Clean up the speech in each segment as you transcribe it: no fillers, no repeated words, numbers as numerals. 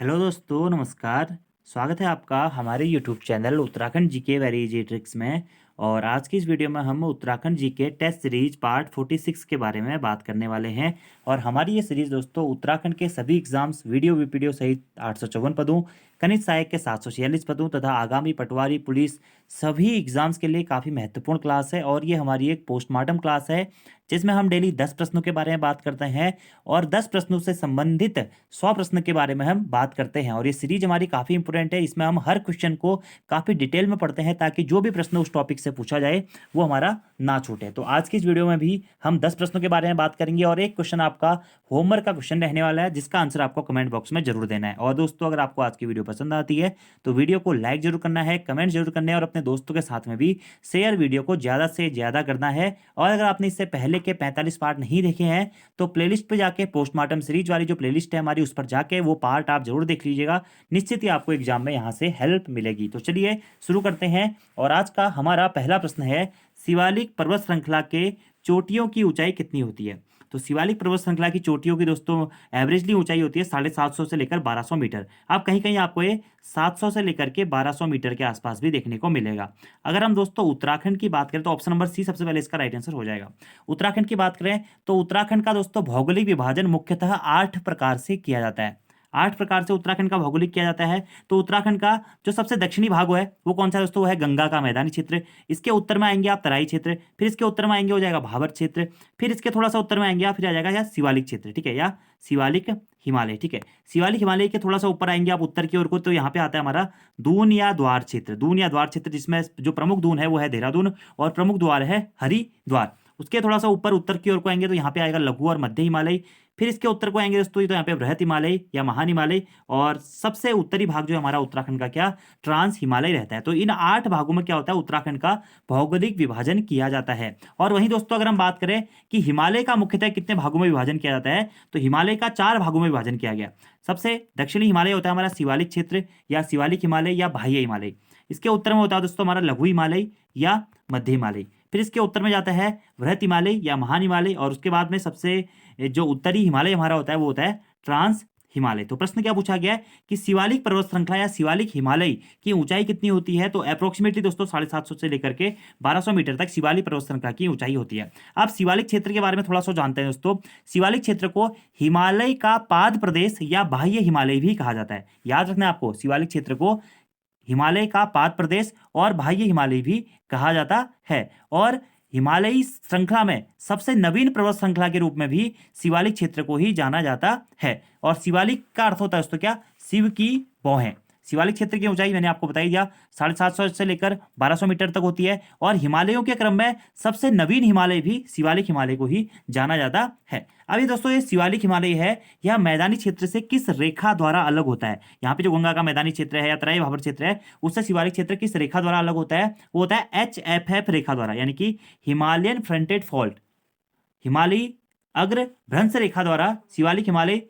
Hello दोस्तों, नमस्कार। स्वागत है आपका हमारे YouTube channel Uttarakhand GK very easy tricks में। और आज की इस वीडियो में हम Uttarakhand GK test series part 46 के बारे में बात करने वाले हैं। और हमारी ये सीरीज दोस्तों उत्तराखंड के सभी एग्जाम्स वीडियो वीपीडीओ सहित 854 पदों, खनिज सहायक के 746 पदों तथा आगामी पटवारी पुलिस सभी एग्जाम्स के लिए काफ़ी महत्वपूर्ण क्लास है। और ये हमारी एक पोस्टमार्टम क्लास है जिसमें हम डेली 10 प्रश्नों के बारे में बात करते हैं और 10 प्रश्नों से संबंधित 100 प्रश्न के बारे में हम बात करते हैं। और ये सीरीज हमारी काफ़ी इंपॉर्टेंट है, इसमें हम हर क्वेश्चन को काफ़ी डिटेल में पढ़ते हैं ताकि जो भी प्रश्न उस टॉपिक से पूछा जाए वो हमारा ना छूटे। तो आज की इस वीडियो में भी हम 10 प्रश्नों के बारे में बात करेंगे और एक क्वेश्चन आपका होमवर्क का क्वेश्चन रहने वाला है जिसका आंसर आपको कमेंट बॉक्स में जरूर देना है। और दोस्तों, अगर आपको आज की वीडियो पसंद आती है तो वीडियो को लाइक जरूर करना है, कमेंट जरूर करना है और अपने दोस्तों के साथ में भी शेयर वीडियो को ज़्यादा से ज़्यादा करना है। और अगर आपने इससे पहले के 45 पार्ट नहीं देखे हैं तो प्लेलिस्ट पे जाके पोस्टमार्टम सीरीज वाली जो प्लेलिस्ट है हमारी उस पर जाके वो पार्ट आप जरूर देख लीजिएगा। निश्चित ही आपको एग्जाम में यहाँ से हेल्प मिलेगी। तो चलिए शुरू करते हैं। और आज का हमारा पहला प्रश्न है, शिवालिक पर्वत श्रृंखला के चोटियों की ऊंचाई कितनी होती है? तो शिवालिक पर्वत श्रृंखला की चोटियों की दोस्तों एवरेजली ऊंचाई होती है 750 से लेकर 1200 मीटर। आप कहीं कहीं आपको ये 700 से लेकर के 1200 मीटर के आसपास भी देखने को मिलेगा। अगर हम दोस्तों उत्तराखंड की बात करें तो ऑप्शन नंबर सी सबसे पहले इसका राइट आंसर हो जाएगा। उत्तराखंड की बात करें तो उत्तराखंड का दोस्तों भौगोलिक विभाजन मुख्यतः 8 प्रकार से किया जाता है। 8 प्रकार से उत्तराखंड का भौगोलिक किया जाता है। तो उत्तराखंड का जो सबसे दक्षिणी भाग है वो कौन सा है दोस्तों? वो है गंगा का मैदानी क्षेत्र। इसके उत्तर में आएंगे आप तराई क्षेत्र, फिर इसके उत्तर में आएंगे हो जाएगा भाबर क्षेत्र, फिर इसके थोड़ा सा उत्तर में आएंगे आप फिर आ जाएगा या शिवालिक क्षेत्र, ठीक है, या शिवालिक हिमालय, ठीक है। शिवालिक हिमालय के थोड़ा सा ऊपर आएंगे आप उत्तर की ओर को तो यहाँ पे आता है हमारा दून या द्वार क्षेत्र। दून या द्वार क्षेत्र जिसमें जो प्रमुख दून है वो है देहरादून और प्रमुख द्वार है हरिद्वार। उसके थोड़ा सा ऊपर उत्तर की ओर को आएंगे तो यहाँ पे आएगा लघु और मध्य हिमालय। फिर इसके उत्तर को आएंगे दोस्तों तो यहाँ पे बृहत हिमालय या महान हिमालय। और सबसे उत्तरी भाग जो है हमारा उत्तराखंड का क्या ट्रांस हिमालय रहता है। तो इन 8 भागों में क्या होता है उत्तराखंड का भौगोलिक विभाजन किया जाता है। और वहीं दोस्तों अगर हम बात करें कि हिमालय का मुख्यतः कितने भागों में विभाजन किया जाता है तो हिमालय का 4 भागों में विभाजन किया गया। सबसे दक्षिणी हिमालय होता है हमारा शिवालिक क्षेत्र या शिवालिक हिमालय या बाह्य हिमालय। इसके उत्तर में होता है दोस्तों हमारा लघु हिमालय या मध्य हिमालय। फिर इसके उत्तर में जाता है बृहत हिमालय या महान हिमालय और उसके बाद में सबसे जो उत्तरी हिमालय हमारा होता है वो होता है ट्रांस हिमालय। तो प्रश्न क्या पूछा गया है कि शिवालिक पर्वत श्रृंखला या शिवालिक हिमालय की ऊंचाई कितनी होती है? तो अप्रोक्सीमेटली दोस्तों 750 से लेकर के 1200 मीटर तक शिवालिक पर्वत श्रृंखला की ऊंचाई होती है। आप शिवालिक क्षेत्र के बारे में थोड़ा सा जानते हैं दोस्तों। शिवालिक क्षेत्र को हिमालय का पाद प्रदेश या बाह्य हिमालय भी कहा जाता है। याद रखना है आपको, शिवालिक क्षेत्र को हिमालय का पाद प्रदेश और बाह्य हिमालय भी कहा जाता है। और हिमालयी श्रृंखला में सबसे नवीन पर्वत श्रृंखला के रूप में भी शिवालिक क्षेत्र को ही जाना जाता है। और शिवालिक का अर्थ होता है दोस्तों क्या? शिव की भौहें। शिवालिक क्षेत्र की ऊंचाई मैंने आपको बताई दिया 750 से लेकर 1200 मीटर तक होती है। और हिमालयों के क्रम में सबसे नवीन हिमालय भी शिवालिक हिमालय को ही जाना जाता है। अभी दोस्तों ये शिवालिक हिमालय है यह मैदानी क्षेत्र से किस रेखा द्वारा अलग होता है? यहाँ पे जो गंगा का मैदानी क्षेत्र है या तराई भाबर क्षेत्र है उससे शिवालिक क्षेत्र किस रेखा द्वारा अलग होता है? वो होता है HFF रेखा द्वारा, यानी कि हिमालयन फ्रंटेड फॉल्ट, हिमालयी अग्र भ्रंश रेखा द्वारा शिवालिक हिमालय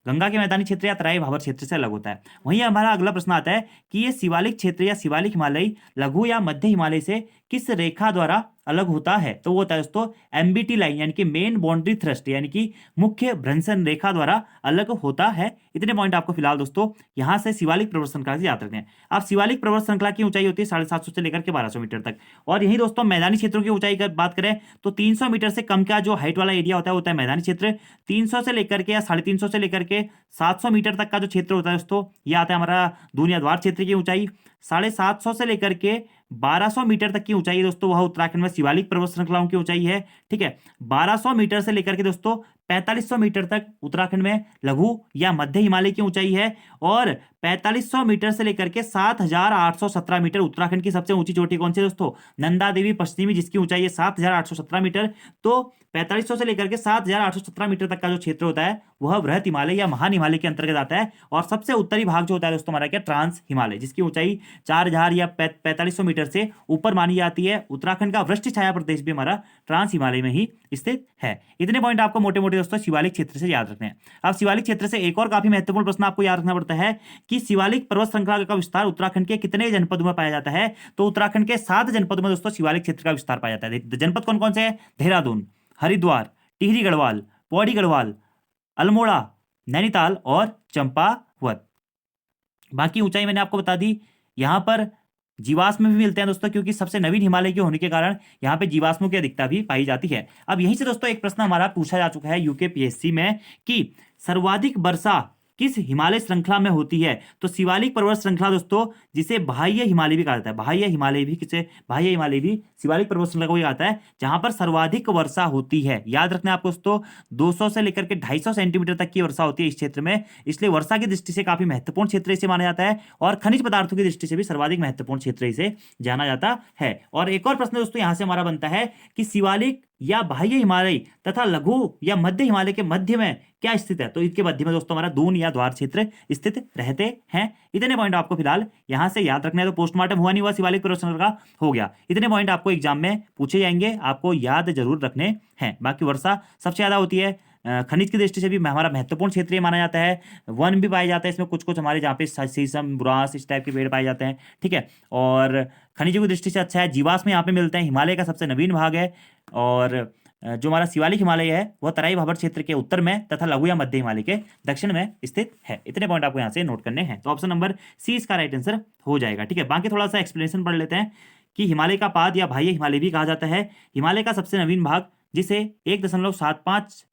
गंगा के मैदानी क्षेत्र या तराई भाबर क्षेत्र से अलग होता है। वहीं हमारा अगला प्रश्न आता है कि ये शिवालिक क्षेत्र या शिवालिक हिमालय लघु या मध्य हिमालय से किस रेखा द्वारा अलग होता है? तो वो होता है दोस्तों MBT लाइन, यानी कि मेन बाउंड्री थ्रस्ट, यानी कि मुख्य भ्रंशन रेखा द्वारा अलग होता है। इतने पॉइंट आपको फिलहाल दोस्तों यहाँ से शिवालिक पर्वत श्रृंखला से याद रखते हैं। अब शिवालिक पर्वत श्रृंखला की ऊंचाई होती है 750 से लेकर के 1200 मीटर तक। और यही दोस्तों मैदानी क्षेत्रों की ऊंचाई की बात करें तो 300 मीटर से कम का जो हाइट वाला एरिया होता है मैदानी क्षेत्र। 300 से लेकर के या 350 से लेकर के 700 मीटर तक का जो क्षेत्र होता है दोस्तों ये आता है हमारा दून या द्वार क्षेत्र की ऊंचाई। 750 से लेकर के 1200 मीटर तक की ऊंचाई है दोस्तों वह उत्तराखंड में शिवालिक पर्वत श्रृंखलाओं की ऊंचाई है, ठीक है। 1200 मीटर से लेकर के दोस्तों 4500 मीटर तक उत्तराखंड में लघु या मध्य हिमालय की ऊंचाई है। और 4500 मीटर से लेकर के 7817 मीटर उत्तराखंड की सबसे ऊंची चोटी कौन सी है दोस्तों? नंदा देवी पश्चिमी, जिसकी ऊंचाई है 7817 मीटर। तो 4500 से लेकर के 7817 मीटर तक का जो क्षेत्र होता है वह बृहत हिमालय या महान हिमालय के अंतर्गत आता है। और सबसे उत्तरी भाग जो होता है दोस्तों हमारा क्या ट्रांस हिमालय, जिसकी ऊंचाई 4000 या 4500 मीटर से ऊपर मानी जाती है। उत्तराखंड का वृष्टि छाया प्रदेश भी हमारा ट्रांस हिमालय में ही स्थित है। इतने पॉइंट आपको मोटे मोटे दोस्तों शिवालिक क्षेत्र से याद रखने हैं। अब शिवालिक क्षेत्र से एक और काफी महत्वपूर्ण प्रश्न आपको याद रखना पड़ता है कि शिवालिक पर्वत श्रृंखला का विस्तार उत्तराखंड के कितने जनपदों में पाया जाता है? तो उत्तराखंड के 7 जनपदों में दोस्तों शिवालिक क्षेत्र का विस्तार पाया जाता है। जनपद कौन कौन से हैं? देहरादून, हरिद्वार, टिहरी गढ़वाल, पौड़ी गढ़वाल, अल्मोड़ा, नैनीताल और चंपावत। बाकी ऊंचाई मैंने आपको बता दी। यहाँ पर जीवाश्म भी मिलते हैं दोस्तों, क्योंकि सबसे नवीन हिमालय के होने के कारण यहाँ पे जीवाश्मों की अधिकता भी पाई जाती है। अब यहीं से दोस्तों एक प्रश्न हमारा पूछा जा चुका है यूकेपीएससी में कि सर्वाधिक वर्षा किस हिमालय श्रृंखला में होती है। तो शिवालिक पर्वत श्रृंखला दोस्तों, जिसे बाह्य हिमालय भी कहा जाता है, बाह्य हिमालय भी किसे, बाह्य हिमालय भी शिवालिक पर्वत श्रृंखला को भी आता है, जहां पर सर्वाधिक वर्षा होती है। याद रखना आपको दोस्तों, 200 से लेकर के 250 सेंटीमीटर तक की वर्षा होती है इस क्षेत्र में, इसलिए वर्षा की दृष्टि से काफी महत्वपूर्ण क्षेत्र इसे माना जाता है, और खनिज पदार्थों की दृष्टि से भी सर्वाधिक महत्वपूर्ण क्षेत्र इसे जाना जाता है। और एक और प्रश्न दोस्तों यहां से हमारा बनता है कि शिवालिक या बाह्य हिमालय तथा लघु या मध्य हिमालय के मध्य में क्या स्थित है। तो इसके मध्य में दोस्तों हमारा दून या द्वार क्षेत्र स्थित रहते हैं। इतने पॉइंट आपको फिलहाल यहां से याद रखना है। तो पोस्टमार्टम हुआ नहीं हुआ शिवालिक पर्वत श्रृंखला का, हो गया। इतने पॉइंट आपको एग्जाम में पूछे जाएंगे, आपको याद जरूर रखने हैं। बाकी वर्षा सबसे ज्यादा होती है, खनिज की दृष्टि से भी हमारा महत्वपूर्ण क्षेत्र माना जाता है। वन भी पाए जाते हैं इसमें, कुछ कुछ हमारे जहाँ पे शीशम, बुरांस, इस टाइप के पेड़ पाए जाते हैं, ठीक है। और खनिजों की दृष्टि से अच्छा है। जीवाश्म यहाँ पे मिलते हैं, हिमालय का सबसे नवीन भाग है। और जो हमारा शिवालिक हिमालय है वह तराई भाबर क्षेत्र के उत्तर में तथा लघु या मध्य हिमालय के दक्षिण में स्थित है। इतने पॉइंट आपको यहाँ से नोट करने हैं। तो ऑप्शन नंबर सी इसका राइट आंसर हो जाएगा, ठीक है। बाकी थोड़ा सा एक्सप्लेनेशन पढ़ लेते हैं कि हिमालय का पाद या बाह्य हिमालय भी कहा जाता है। हिमालय का सबसे नवीन भाग, जिसे 1.75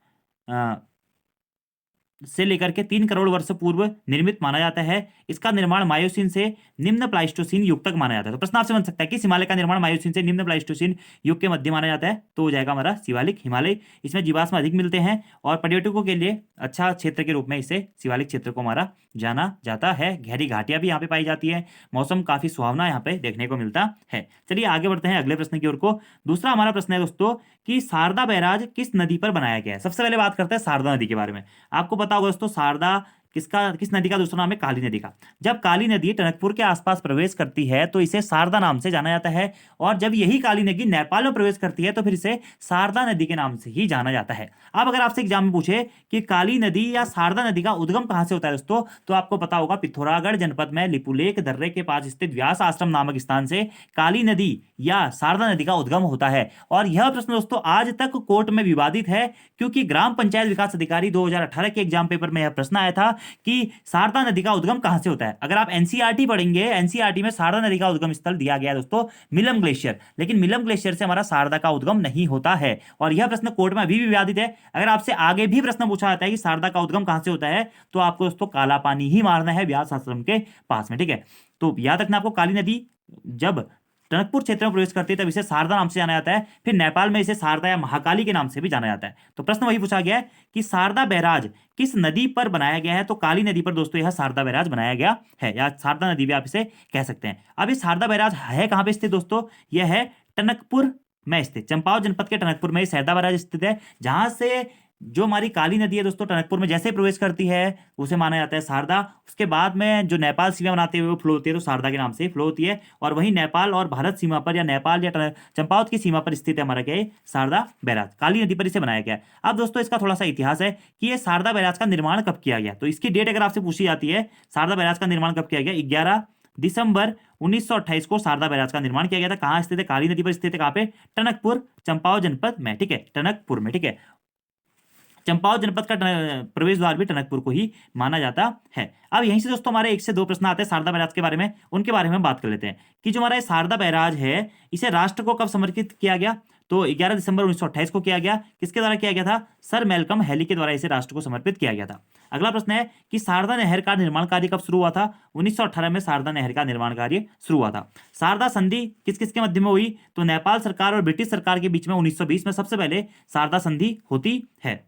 से लेकर के 3 करोड़ वर्ष पूर्व निर्मित माना जाता है, इसका निर्माण मायोसीन से निम्न प्लाइस्टोसीन युग तक माना जाता है। तो प्रश्न आपसे बन सकता है कि हिमालय का निर्माण मायोसीन से निम्न प्लाइस्टोसीन युग के मध्य माना जाता है, तो हो जाएगा हमारा शिवालिक हिमालय। इसमें जीवाश्म अधिक मिलते हैं और पर्यटकों के लिए अच्छा क्षेत्र के रूप में इसे शिवालिक क्षेत्र को हमारा जाना जाता है। गहरी घाटियां भी यहाँ पे पाई जाती है, मौसम काफी सुहावना यहाँ पे देखने को मिलता है। चलिए आगे बढ़ते हैं अगले प्रश्न की ओर को। दूसरा हमारा प्रश्न है दोस्तों कि शारदा बैराज किस नदी पर बनाया गया है। सबसे पहले बात करते हैं शारदा नदी के बारे में। आपको पता होगा दोस्तों, शारदा किस नदी का दूसरा नाम है, काली नदी का। जब काली नदी टनकपुर के आसपास प्रवेश करती है तो इसे शारदा नाम से जाना जाता है, और जब यही काली नदी नेपाल में प्रवेश करती है तो फिर इसे शारदा नदी के नाम से ही जाना जाता है। अब अगर आपसे एग्जाम में पूछे कि काली नदी या शारदा नदी का उद्गम कहां से होता है दोस्तों, तो आपको पता होगा पिथौरागढ़ जनपद में लिपुलेख दर्रे के पास स्थित व्यास आश्रम नामक स्थान से काली नदी या शारदा नदी का उद्गम होता है। और यह प्रश्न दोस्तों आज तक कोर्ट में विवादित है, क्योंकि ग्राम पंचायत विकास अधिकारी 2018 के एग्जाम पेपर में यह प्रश्न आया था कि शारदा नदी का उद्गम कहां से होता है। अगर आप एनसीईआरटी पढ़ेंगे, एनसीईआरटी में शारदा नदी का उद्गम स्थल दिया गया है दोस्तों मिलम ग्लेशियर, लेकिन मिलम ग्लेशियर से हमारा शारदा का उद्गम नहीं होता है। और यह प्रश्न कोर्ट में अभी भी विवादित है। अगर आपसे आगे भी प्रश्न पूछा जाता है कि शारदा का उद्गम कहां से होता है, तो आपको दोस्तों काला पानी ही मारना है व्यास आश्रम के पास में, ठीक है। तो याद रखना आपको, काली नदी जब टनकपुर क्षेत्र में प्रवेश करती है तब इसे शारदा नाम से जाना जाता है, फिर नेपाल में इसे शारदा या महाकाली के नाम से भी जाना जाता है। तो प्रश्न वही पूछा गया है कि शारदा बैराज किस नदी पर बनाया गया है। तो काली नदी पर दोस्तों यह शारदा बैराज बनाया गया है, या शारदा नदी भी आप इसे कह सकते हैं। अब ये शारदा बैराज है कहां पे स्थित दोस्तों, यह है टनकपुर में स्थित, चंपावत जनपद के टनकपुर में शारदा बैराज स्थित है, जहां से जो हमारी काली नदी है दोस्तों टनकपुर में जैसे प्रवेश करती है उसे माना जाता है शारदा। उसके बाद में जो नेपाल सीमा बनाते हुए वो फ्लो होती है तो शारदा के नाम से फ्लो होती है, और वहीं नेपाल और भारत सीमा पर या नेपाल या चंपावत की सीमा पर स्थित है हमारा क्या है, शारदा बैराज। काली नदी पर इसे बनाया गया है। अब दोस्तों इसका थोड़ा सा इतिहास है कि ये शारदा बैराज का निर्माण कब किया गया। तो इसकी डेट अगर आपसे पूछी जाती है, शारदा बैराज का निर्माण कब किया गया, 11 दिसंबर 1928 को शारदा बैराज का निर्माण किया गया था। कहाँ स्थित है, काली नदी पर स्थित है। कहाँ पे, टनकपुर, चंपावत जनपद में, ठीक है, टनकपुर में, ठीक है। चंपावत जनपद का प्रवेश द्वार भी टनकपुर को ही माना जाता है। अब यहीं से दोस्तों हमारे 1 से 2 प्रश्न आते हैं शारदा बैराज के बारे में, उनके बारे में बात कर लेते हैं कि जो हमारा ये शारदा बैराज है इसे राष्ट्र को कब समर्पित किया गया। तो 11 दिसंबर 1928 को किया गया। किसके द्वारा किया गया था, सर मैल्कम हैली के द्वारा इसे राष्ट्र को समर्पित किया गया था। अगला प्रश्न है कि शारदा नहर का निर्माण कार्य कब शुरू हुआ था। 1918 में शारदा नहर का निर्माण कार्य शुरू हुआ था। शारदा संधि किस किस के मध्य में हुई, तो नेपाल सरकार और ब्रिटिश सरकार के बीच में 1920 में सबसे पहले शारदा संधि होती है।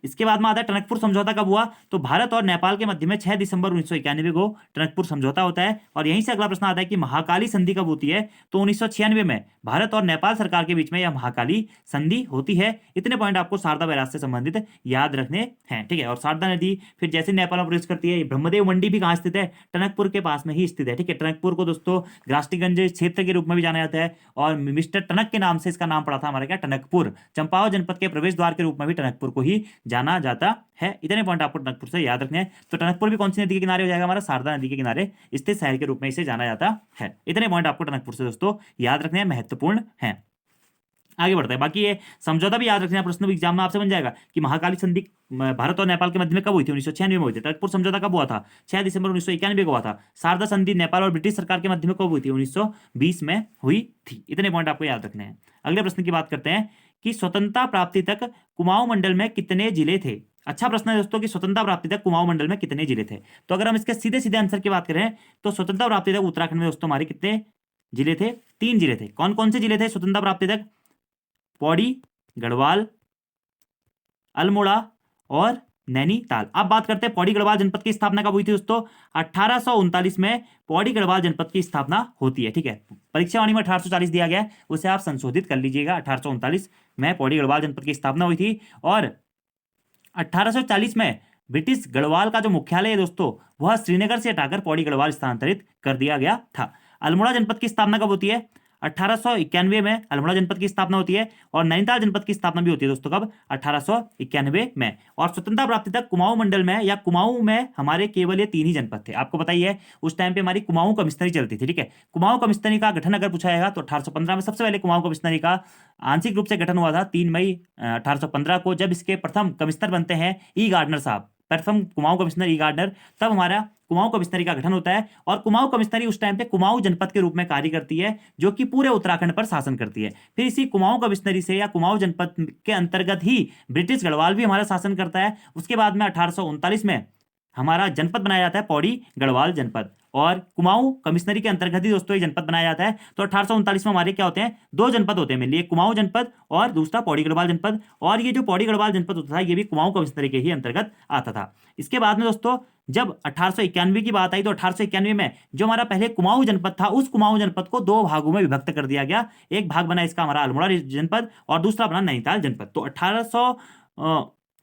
इसके बाद में आता है टनकपुर समझौता कब हुआ, तो भारत और नेपाल के मध्य में 6 दिसंबर 1991 को टनकपुर समझौता होता है। और यहीं से अगला प्रश्न आता है कि महाकाली संधि कब होती है, तो 1996 में भारत और नेपाल सरकार के बीच में यह महाकाली संधि होती है। इतने पॉइंट आपको शारदा बैराज से संबंधित याद रखने हैं, ठीक है। और शारदा नदी फिर जैसे नेपाल में प्रवेश करती है, ब्रह्मदेव मंडी भी कहाँ स्थित है, टनकपुर के पास में ही स्थित है, ठीक है। टनकपुर को दोस्तों राष्ट्रीयगंज क्षेत्र के रूप में भी जाना जाता है, और मिस्टर टनक के नाम से इसका नाम पड़ा था हमारा क्या, टनकपुर। चंपावत जनपद के प्रवेश द्वार के रूप में भी टनकपुर को ही जाना जाता है। इतने पॉइंट आपको टनकपुर से याद रखने हैं। तो टनकपुर भी कौन सी नदी के किनारे हो जाएगा, हमारा शारदा नदी के किनारे स्थित शहर के रूप में इसे जाना जाता है। इतने पॉइंट आपको टनकपुर से दोस्तों याद रखने हैं, महत्वपूर्ण हैं। आगे बढ़ता है। बाकी ये समझौता भी याद रखना, प्रश्न भी एग्जाम में आपसे बन जाएगा कि महाकाली संधि भारत और नेपाल के मध्य में कब हुई थी? 1996 में हुई थी। टनकपुर समझौता कब हुआ था? 6 दिसंबर 1991 को हुआ था। शारदा संधि नेपाल और ब्रिटिश सरकार के मध्य में कब हुई थी? 1920 में हुई थी। इतने पॉइंट आपको याद रखने हैं। अगले प्रश्न की बात करते हैं कि स्वतंत्रता प्राप्ति तक कुमाऊं मंडल में कितने जिले थे? अच्छा प्रश्न है दोस्तों कि स्वतंत्रता प्राप्ति तक कुमाऊं मंडल में कितने जिले थे। तो अगर हम इसके सीधे सीधे आंसर की बात करें तो स्वतंत्रता प्राप्ति तक उत्तराखंड में दोस्तों हमारे कितने जिले थे? 3 जिले थे। कौन कौन से जिले थे स्वतंत्रता प्राप्ति तक? पौड़ी, गढ़वाल, अल्मोड़ा और नैनीताल। अब बात करते हैं पौड़ी गढ़वाल जनपद की स्थापना कब हुई थी दोस्तों? 1839 में पौड़ी गढ़वाल जनपद की स्थापना होती है। ठीक है, परीक्षा वाणी में 1840 दिया गया है, उसे आप संशोधित कर लीजिएगा। 1839 में पौड़ी गढ़वाल जनपद की स्थापना हुई थी और 1840 में ब्रिटिश गढ़वाल का जो मुख्यालय है दोस्तों वह श्रीनगर से हटाकर पौड़ी गढ़वाल स्थानांतरित कर दिया गया था। अल्मोड़ा जनपद की स्थापना कब होती है? 1891 में अल्मोड़ा जनपद की स्थापना होती है और नैनीताल जनपद की स्थापना भी होती है दोस्तों कब? 1891 में। और स्वतंत्रता प्राप्ति तक कुमाऊं मंडल में या कुमाऊं में हमारे केवल ये 3 ही जनपद थे। आपको पता ही है उस टाइम पे हमारी कुमाऊं कमिश्नरी चलती थी। ठीक है, कुमाऊं कमिश्नरी का गठन अगर पूछा जाएगा तो 1815 में सबसे पहले कुमाऊं कमिश्नरी का आंशिक रूप से गठन हुआ था 3 मई 1815 को, जब इसके प्रथम कमिश्नर बनते हैं ई गार्डनर साहब, प्रथम कुमाऊं कमिश्नर ई गार्डनर। तब हमारा कुमाऊं कमिश्नरी का गठन होता है और कुमाऊं कमिश्नरी उस टाइम पे कुमाऊं जनपद के रूप में कार्य करती है जो कि पूरे उत्तराखंड पर शासन करती है। फिर इसी कुमाऊं कमिश्नरी से या कुमाऊं जनपद के अंतर्गत ही ब्रिटिश गढ़वाल भी हमारा शासन करता है। उसके बाद में 1839 में हमारा जनपद बनाया जाता है पौड़ी गढ़वाल जनपद और कुमाऊं कमिश्नरी के अंतर्गत ही दोस्तों ये जनपद बनाया जाता है। तो 1839 में हमारे क्या होते हैं? 2 जनपद होते हैं, एक कुमाऊं जनपद और दूसरा पौड़ी गढ़वाल जनपद। और ये जो पौड़ी गढ़वाल जनपद होता था ये भी कुमाऊं कमिश्नरी के ही अंतर्गत आता था। इसके बाद में दोस्तों जब 1891 की बात आई तो 1891 में जो हमारा पहले कुमाऊं जनपद था उस कुमाऊं जनपद को 2 भागों में विभक्त कर दिया गया। एक भाग बना इसका हमारा अल्मोड़ा जनपद और दूसरा बना नैनीताल जनपद। तो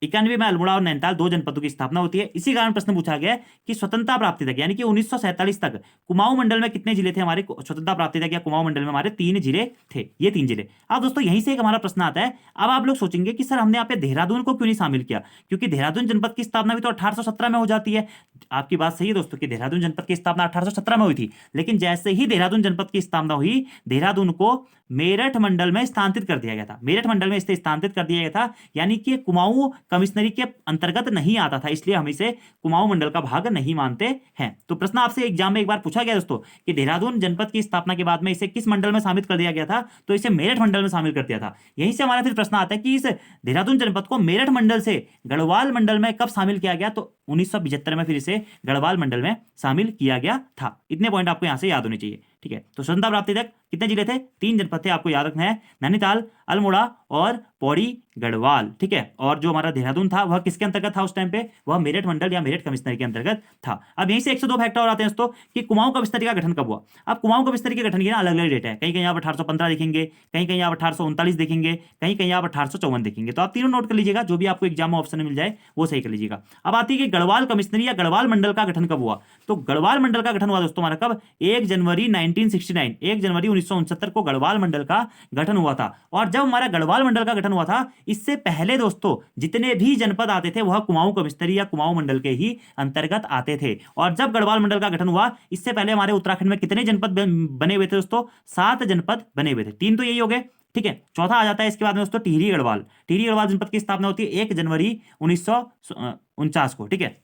1891 में अल्मोड़ा और नैनीताल 2 जनपदों की स्थापना होती है। इसी कारण प्रश्न पूछा गया कि स्वतंत्रता प्राप्ति तक यानी कि 1947 तक कुमाऊं मंडल में कितने जिले थे हमारे? स्वतंत्रता प्राप्ति तक या कुमाऊं मंडल में हमारे 3 जिले थे। ये 3 जिले। अब दोस्तों यहीं से एक हमारा प्रश्न आता है। अब आप लोग सोचेंगे कि सर हमने यहाँ पे देहरादून को क्यों नहीं शामिल किया, क्योंकि देहरादून जनपद की स्थापना भी तो 1817 में हो जाती है। आपकी बात सही है दोस्तों कि देहरादून जनपद की स्थापना 1817 में हुई थी, लेकिन जैसे ही देहरादून जनपद की स्थापना हुई देहरादून को मेरठ मंडल में स्थानांतरित कर दिया गया था। मेरठ मंडल में इसे स्थानांतरित कर दिया गया था यानी कि कुमाऊं कमिश्नरी के अंतर्गत नहीं आता था, इसलिए हम इसे कुमाऊं मंडल का भाग नहीं मानते हैं। तो प्रश्न आपसे एग्जाम में एक बार पूछा गया दोस्तों कि देहरादून जनपद की स्थापना के बाद में इसे किस मंडल में शामिल कर दिया गया था? तो इसे मेरठ मंडल में शामिल कर दिया था। यहीं से हमारा फिर प्रश्न आता है कि इस देहरादून जनपद को मेरठ मंडल से गढ़वाल मंडल में कब शामिल किया गया? तो 1975 में फिर इसे गढ़वाल मंडल में शामिल किया गया था। इतने पॉइंट आपको यहां से याद होने चाहिए। ठीक है, तो स्वतंत्रता प्राप्ति तक कितने जिले थे? 3 जनपद थे, आपको याद रखना है, नैनीताल, अल्मोड़ा और पौड़ी गढ़वाल। ठीक है, और जो हमारा देहरादून था वह किसके अंतर्गत था उस टाइम पे? वह मेरठ मंडल या मेरठ कमिश्नरी के अंतर्गत था। अब यहीं से 102 फैक्टर और आते हैं दोस्तों कि कुमाऊं कमिश्नरी का गठन कब हुआ। अब कुमाऊं कमिश्नरी के गठन की ना अलग अलग डेट है, कहीं कहीं आप 1815 देखेंगे, कहीं कहीं आप 1839 देखेंगे, कहीं कहीं आप 1854 देखेंगे। तो आप तीनों नोट कर लीजिएगा, जो भी आपको एग्जाम में ऑप्शन मिल जाए वो सही कर लीजिएगा। अब आती है कि गढ़वाल कमिश्नरी या गढ़वाल मंडल का गठन कब हुआ। तो गढ़वाल मंडल का गठन हुआ दोस्तों हमारा कब? 1 जनवरी 1969, 1 जनवरी 1969 को गढ़वाल मंडल का गठन हुआ था। और जब हमारा गढ़वाल मंडल का गठन हुआ था इससे पहले दोस्तों जितने भी जनपद आते थे वह कुमाऊं कमिश्नरी या कुमाऊं मंडल के ही अंतर्गत आते थे। और जब गढ़वाल मंडल का गठन हुआ इससे पहले हमारे उत्तराखंड में कितने जनपद बने हुए थे दोस्तों? 7 जनपद बने हुए थे। 3 तो यही हो गए। ठीक है, चौथा आ जाता है इसके बाद में दोस्तों टिहरी गढ़वाल। टिहरी गढ़वाल जनपद की स्थापना होती है 1 जनवरी 1949 को। ठीक है,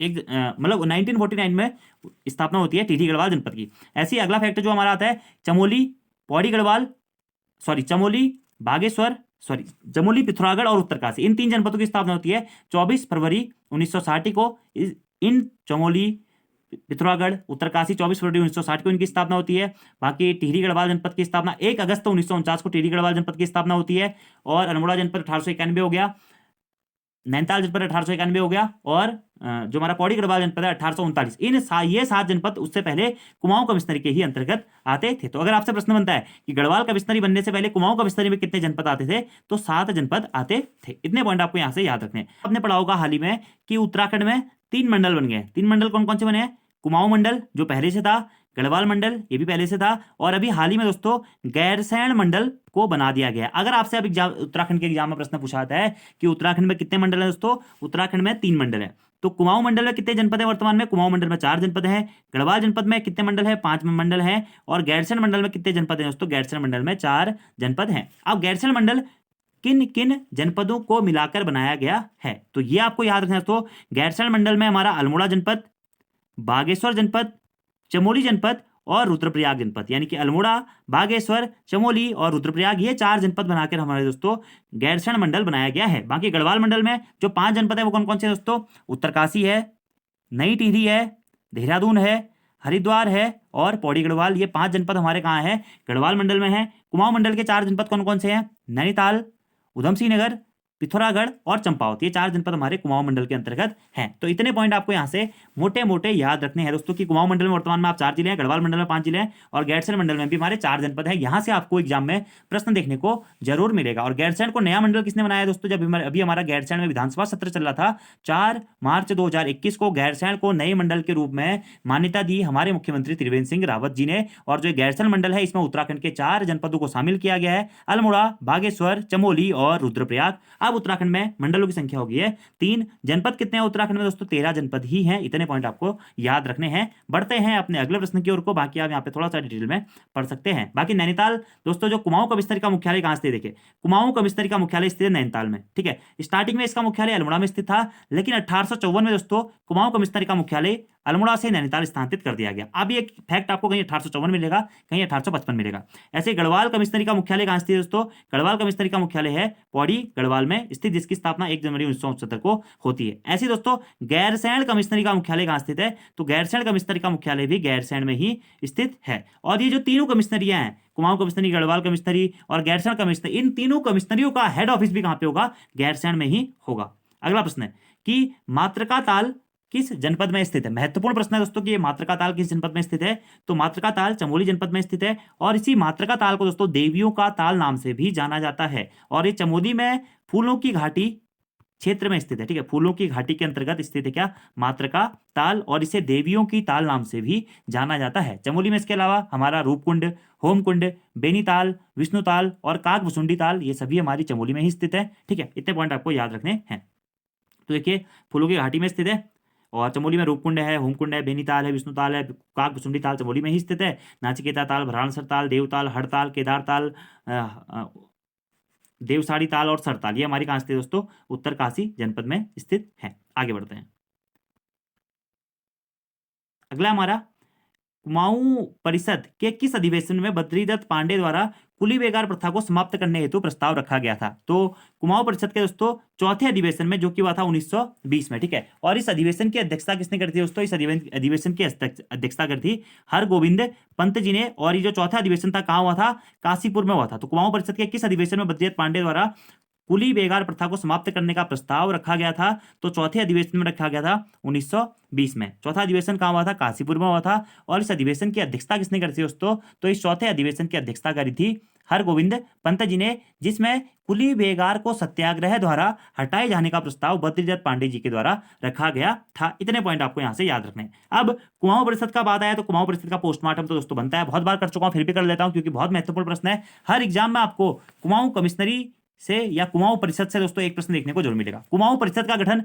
मतलब 1949 में स्थापना होती है टिहरी गढ़वाल जनपद की। ऐसे ही अगला फैक्टर जो हमारा आता है चमोली, पौड़ी गढ़वाल, चमोली, बागेश्वर, जमुई, पिथौरागढ़ और उत्तरकाशी, इन 3 जनपदों की स्थापना होती है 24 फरवरी 1960 को। इन चमोली, पिथौरागढ़, उत्तरकाशी 24 फरवरी 1960 को इनकी स्थापना होती है। बाकी टिहरी गढ़वाल जनपद की स्थापना 1 अगस्त 1949 को टिहरी गढ़वाल जनपद की स्थापना होती है। और अल्मोड़ा जनपद 1891 हो गया, नैनीताल जनपद 1891 हो गया और जो हमारा पौड़ी गढ़वाल जनपद है 1839। ये 7 जनपद उससे पहले कुमाऊं कमिश्नरी के ही अंतर्गत आते थे। तो अगर आपसे प्रश्न बनता है कि गढ़वाल कमिश्नरी बनने से पहले कुमाऊं कमिश्नरी में कितने जनपद आते थे, तो 7 जनपद आते थे। इतने पॉइंट आपको यहां से याद रखने। आपने पढ़ा होगा हाल ही में कि उत्तराखंड में 3 मंडल बन गए। 3 मंडल कौन कौन से बने हैं? कुमाऊं मंडल जो पहले से था, गढ़वाल मंडल ये भी पहले से था, और अभी हाल ही में दोस्तों गैरसैंण मंडल को बना दिया गया। अगर आपसे अब एग्जाम उत्तराखंड के एग्जाम में प्रश्न पूछा जाता है कि उत्तराखंड में कितने मंडल है दोस्तों, उत्तराखंड में 3 मंडल है। तो कुमाऊं मंडल में कितने जनपद है वर्तमान में, कुमाऊं मंडल में 4 जनपद है। गढ़वाल जनपद में कितने मंडल है, 5 मंडल है। और गैरसैंण मंडल में कितने जनपद है दोस्तों, गैरसैंण मंडल में 4 जनपद हैं। अब गैरसैंण मंडल किन किन जनपदों को मिलाकर बनाया गया है, तो ये आपको याद रखना है दोस्तों। गैरसैंण मंडल में हमारा अल्मोड़ा जनपद, बागेश्वर जनपद, चमोली जनपद और रुद्रप्रयाग जनपद, यानी कि अल्मोड़ा, बागेश्वर, चमोली और रुद्रप्रयाग, ये 4 जनपद बनाकर हमारे दोस्तों गैरसैंण मंडल बनाया गया है। बाकी गढ़वाल मंडल में जो 5 जनपद है वो कौन कौन से दोस्तों, उत्तरकाशी है, नई टिहरी है, देहरादून है, हरिद्वार है और पौड़ी गढ़वाल, ये 5 जनपद हमारे कहाँ है, गढ़वाल मंडल में है। कुमाऊं मंडल के 4 जनपद कौन कौन से हैं, नैनीताल, उधमसिंह नगर, पिथौरागढ़ और चंपावत, ये 4 जनपद हमारे कुमाऊं मंडल के अंतर्गत हैं। तो इतने पॉइंट आपको यहाँ से मोटे मोटे याद रखने हैं दोस्तों कि कुमाऊं मंडल में वर्तमान में आप 4 जिले हैं, गढ़वाल मंडल में 5 जिले हैं और गैरसैंण मंडल में भी हमारे 4 जनपद हैं। यहाँ से आपको एग्जाम में प्रश्न देखने को जरूर मिलेगा। और गैरसैंण को नया मंडल किसने बनाया दोस्तों, जब अभी हमारा गैरसैंण में विधानसभा सत्र चल रहा था 4 मार्च 2021 को गैरसैंण को नए मंडल के रूप में मान्यता दी हमारे मुख्यमंत्री त्रिवेंद्र सिंह रावत जी ने। और जो गैरसैंण मंडल है इसमें उत्तराखंड के 4 जनपदों को शामिल किया गया है, अल्मोड़ा, बागेश्वर, चमोली और रुद्रप्रयाग। अब उत्तराखंड में मंडलों की संख्या होगी है 3। जनपद कितने हैं उत्तराखंड में दोस्तों, 13 जनपद ही हैं। इतने पॉइंट आपको याद रखने हैं। बढ़ते हैं अपने अगले प्रश्न की ओर को, बाकी आप यहाँ पे थोड़ा सा डिटेल में पढ़ सकते हैं। बाकी नैनीताल दोस्तों, जो कुमाऊं कमिश्नरी का मुख्यालय कहाँ स्थित है, देखिए कुमाऊं कमिश्नरी का मुख्यालय स्थित है नैनीताल में, ठीक है। स्टार्टिंग में इसका मुख्यालय अल्मोड़ा में स्थित था, लेकिन 1854 में दोस्तों कुमाऊं कमिश्नरी का मुख्यालय अल्मोड़ा से नैनीताल स्थानांतरित कर दिया गया। अब ये फैक्ट आपको कहीं 1854 मिलेगा, कहीं 1855 मिलेगा। ऐसे गढ़वाल कमिश्नरी का मुख्यालय कहाँ स्थित है दोस्तों, गढ़वाल कमिश्नरी का मुख्यालय है पौड़ी गढ़वाल में स्थित, जिसकी स्थापना 1 जनवरी 1969 को होती है। ऐसे दोस्तों गैरसैंण कमिश्नरी का मुख्यालय कहाँ स्थित है, तो गैरसैंण कमिश्नरी का मुख्यालय भी गैरसैंण में ही स्थित है। और ये जो तीनों कमिश्नरियां हैं, कुमाऊं कमिश्नरी, गढ़वाल कमिश्नरी और गैरसैंण कमिश्नरी, इन तीनों कमिश्नरियों का हेड ऑफिस भी कहाँ पे होगा, गैरसैंण में ही होगा। अगला प्रश्न है कि मातृका ताल किस जनपद में स्थित है। महत्वपूर्ण प्रश्न है दोस्तों कि ये मातृका ताल किस जनपद में स्थित है, तो मातृका ताल चमोली जनपद में स्थित है। और इसी मातृका ताल को दोस्तों देवियों का ताल नाम से भी जाना जाता है। और ये चमोली में फूलों की घाटी क्षेत्र में स्थित है, ठीक है। फूलों की घाटी के अंतर्गत स्थित है क्या, मातृका ताल, और इसे देवियों की ताल नाम से भी जाना जाता है चमोली में। इसके अलावा हमारा रूपकुंड, होमकुंड, बेनीताल, विष्णुताल और काकभुसुंडी ताल, ये सभी हमारी चमोली में ही स्थित है, ठीक है। इतने पॉइंट आपको याद रखने हैं। तो देखिए फूलों की घाटी में स्थित है और चमोली में रूपकुंड है, होमकुंड है, बेनीताल है, विष्णुताल है, काकभुसुंडी ताल चमोली में ही स्थित है। नाचिकेता ताल, भराणसर ताल, देवताल, हड़ताल, केदार ताल, देवसाड़ी ताल और सरताल, ये हमारी कहाँ स्थित है दोस्तों, उत्तरकाशी जनपद में स्थित है। आगे बढ़ते हैं। अगला हमारा कुमाऊं परिषद के किस अधिवेशन में बद्रीदत्त पांडे द्वारा कुली बेगार प्रथा को समाप्त करने हेतु प्रस्ताव रखा गया था। तो कुमाऊं परिषद के दोस्तों चौथे अधिवेशन में, जो कि हुआ था 1920 में, ठीक है। और इस अधिवेशन की अध्यक्षता किसने करी थी दोस्तों, इस अधिवेशन की अध्यक्षता करी थी हरगोविंद पंत जी ने। और ये जो चौथा अधिवेशन था कहाँ हुआ था, काशीपुर में हुआ था। तो कुमाऊं परिषद के किस अधिवेशन में बद्रीदत्त पांडे द्वारा कुली बेगार प्रथा को समाप्त करने का प्रस्ताव रखा गया था, तो चौथे अधिवेशन में रखा गया था 1920 में। चौथा अधिवेशन कहाँ हुआ था, काशीपुर में हुआ था। और इस अधिवेशन की अध्यक्षता किसने करी थी दोस्तों, तो इस चौथे अधिवेशन की अध्यक्षता करी थी हरगोविंद पंत जी ने, जिसमें कुली बेगार को सत्याग्रह द्वारा हटाए जाने का प्रस्ताव बद्रीदत्त पांडे जी के द्वारा रखा गया था। इतने पॉइंट आपको यहाँ से याद रखने हैं। अब कुमाऊं परिषद का बात आया तो कुमाऊं परिषद का पोस्टमार्टम तो दोस्तों बनता है, बहुत बार कर चुका हूँ, फिर भी कर लेता हूँ क्योंकि बहुत महत्वपूर्ण प्रश्न है। हर एग्जाम में आपको कुमाऊं कमिश्नरी से या कुमाऊं परिषद से दोस्तों एक प्रश्न देखने को जरूर मिलेगा। कुमाऊं परिषद का गठन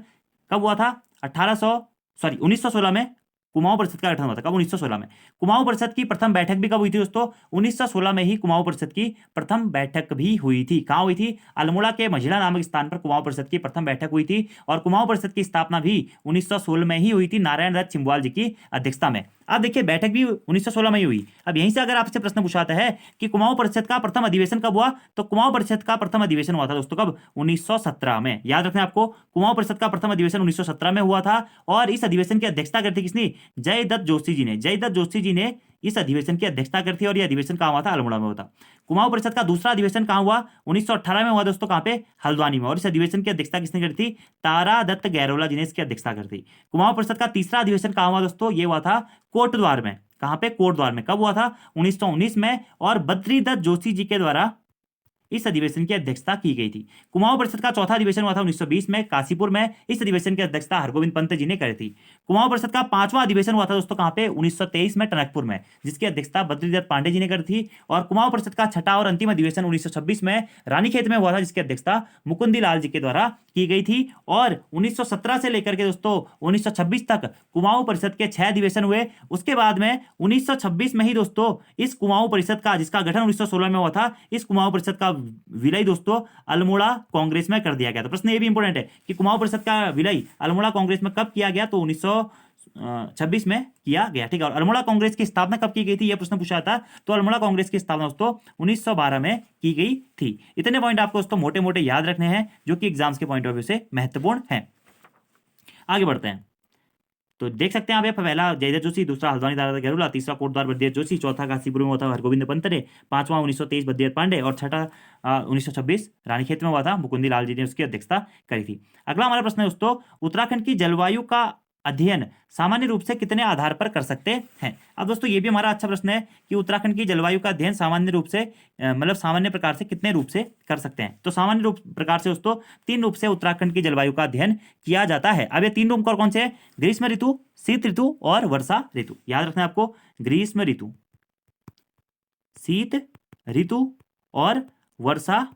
कब हुआ था, 1916 में कुमाऊं परिषद का गठन हुआ था। कब, 1916 में। कुमाऊं परिषद की प्रथम बैठक भी कब हुई थी दोस्तों, 1916 में ही कुमाऊं परिषद की प्रथम बैठक भी हुई थी। कहाँ हुई थी, अल्मोड़ा के मझिला नामक स्थान पर कुमाऊं परिषद की प्रथम बैठक हुई थी। और कुमाऊं परिषद की स्थापना भी 1916 में ही हुई थी, नारायण दत्त छिंबवाल जी की अध्यक्षता में। अब देखिए बैठक भी 1916 में ही हुई। अब यहीं से अगर आपसे प्रश्न पूछाता है कि कुमाऊं परिषद का प्रथम अधिवेशन कब हुआ, तो कुमाऊं परिषद का प्रथम अधिवेशन हुआ था दोस्तों कब, 1917 में। याद रखना आपको, कुमाऊं परिषद का प्रथम अधिवेशन 1917 में हुआ था। और इस अधिवेशन की अध्यक्षता करती किसने, जयदत्त जोशी जी ने। जयदत्त जोशी जी ने इस अधिवेशन की अध्यक्षता करती है और यह अधिवेशन कहाँ हुआ था, अल्मोड़ा में हुआ था। कुमाऊं परिषद का दूसरा अधिवेशन कहाँ हुआ, 1918 में हुआ दोस्तों, कहाँ पे, हल्द्वानी में। और इस अधिवेशन की अध्यक्षता किसने करी थी, तारा दत्त गैरोला जी ने इसकी अध्यक्षता करी थी। कुमाऊं परिषद का तीसरा अधिवेशन कहाँ हुआ दोस्तों, ये हुआ था कोटद्वार में। कहाँ पे, कोटद्वार में। कब हुआ था, 1919 में। और बद्रीदत्त जोशी जी के द्वारा इस अधिवेशन की अध्यक्षता की गई थी। कुमाऊं परिषद का चौथा अधिवेशन हुआ था 1920 में काशीपुर में। इस अधिवेशन की अध्यक्षता हरगोविंद पंत जी ने करी थी। कुमाऊं परिषद का 5वां अधिवेशन हुआ था दोस्तों कहाँ पे, 1923 में टनकपुर में, जिसकी अध्यक्षता बद्रीदत्त पांडे जी ने करी थी। और कुमाऊं परिषद का छठा और अंतिम अधिवेशन 1926 में रानीखेत में हुआ था, जिसकी अध्यक्षता मुकुंदी लाल जी के द्वारा की गई थी। और 1917 से लेकर के दोस्तों 1926 तक कुमाऊं परिषद के 6 अधिवेशन हुए। उसके बाद में 1926 में ही दोस्तों इस कुमाऊं परिषद का, जिसका गठन 1916 में हुआ था, इस कुमाऊं परिषद का विलय दोस्तों अल्मोड़ा कांग्रेस में कर दिया गया। तो प्रश्न ये भी इंपॉर्टेंट है कि कुमाऊं परिषद का विलय अल्मोड़ा कांग्रेस में कब किया गया, तो 1926 में किया गया। ठीक है। और अल्मोड़ा कांग्रेस की स्थापना कब की गई थी, यह प्रश्न पूछा था। तो अल्मोड़ा कांग्रेस की स्थापना दोस्तों 1912 में की गई थी। इतने पॉइंट आपको दोस्तों मोटे मोटे याद रखने हैं, जो कि एग्जाम्स के पॉइंट ऑफ व्यू से महत्वपूर्ण है। आगे बढ़ते हैं। तो देख सकते हैं आप, पहला जयदेव जोशी, दूसरा हल्द्वानी दादा गहरुला, तीसरा कोटद्वार बद्रीदत्त जोशी, चौथा काशीपुर में हुआ था हरगोविंद पंत ने, पांचवा 1923 बद्रीदत्त पांडे, और छठा 1926 रानीखेत में हुआ था, मुकुंदी लाल जी ने उसकी अध्यक्षता करी थी। अगला हमारा प्रश्न है दोस्तों, उत्तराखंड की जलवायु का अध्ययन सामान्य रूप से कितने आधार पर कर सकते हैं। अब दोस्तों ये भी हमारा अच्छा प्रश्न है कि उत्तराखंड की जलवायु का अध्ययन सामान्य रूप से मतलब सामान्य प्रकार से कितने रूप से कर सकते हैं। तो सामान्य रूप प्रकार से दोस्तों 3 रूप से उत्तराखंड की जलवायु का अध्ययन किया जाता है। अब ये 3 रूप कौन से हैं, ग्रीष्म ऋतु, शीत ऋतु और वर्षा ऋतु। याद रखना है आपको, ग्रीष्म ऋतु, शीत ऋतु और वर्षा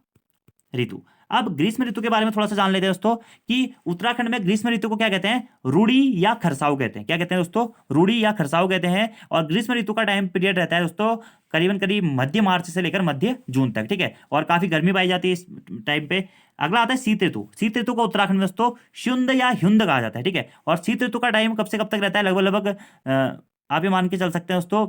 ऋतु। अब ग्रीष्म ऋतु के बारे में थोड़ा सा जान लेते हैं दोस्तों कि उत्तराखंड में ग्रीष्म ऋतु को क्या कहते हैं, रूढ़ी या खरसाऊ कहते हैं। क्या कहते हैं दोस्तों, रूढ़ी या खरसाऊ कहते हैं। और ग्रीष्म ऋतु का टाइम पीरियड रहता है दोस्तों करीबन करीब मध्य मार्च से लेकर मध्य जून तक। ठीक है। और काफी गर्मी पाई जाती है इस टाइम पे। अगला आता है शीत ऋतु। शीत ऋतु को उत्तराखंड में दोस्तों शुंद या ह्युंद कहा जाता है। ठीक है। और शीत ऋतु का टाइम कब से कब तक रहता है, लगभग आप ये मान के चल सकते हैं दोस्तों